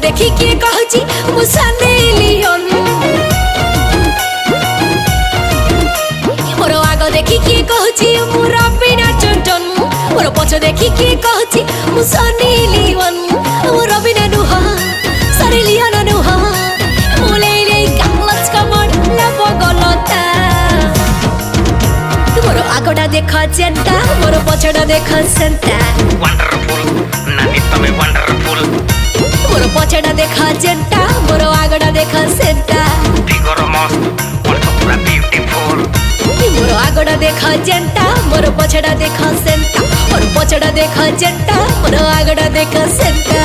देखी किए कहची मुसाने लियन मोर आग देखी किए कहची मुरा बिना चंचन मोर पछ देखी किए कहची मुसाने लियन मोर बिना नुहा सारे लियन नुहा मुले ले कालच कमर ला बगलता मोर आगडा देखा चेंटा मोर पछडा देखा सेंटा वंडरफुल नानी तमे वंडरफुल मोर पछडा देखा चेंटा मोर आगडा देखा सेंटा फिगर मस्त और तो पूरा ब्यूटीफुल मोर आगडा देखा चेंटा मोर पछडा देखा सेंटा मोर पछडा देखा चेंटा मोर आगडा देखा सेंटा।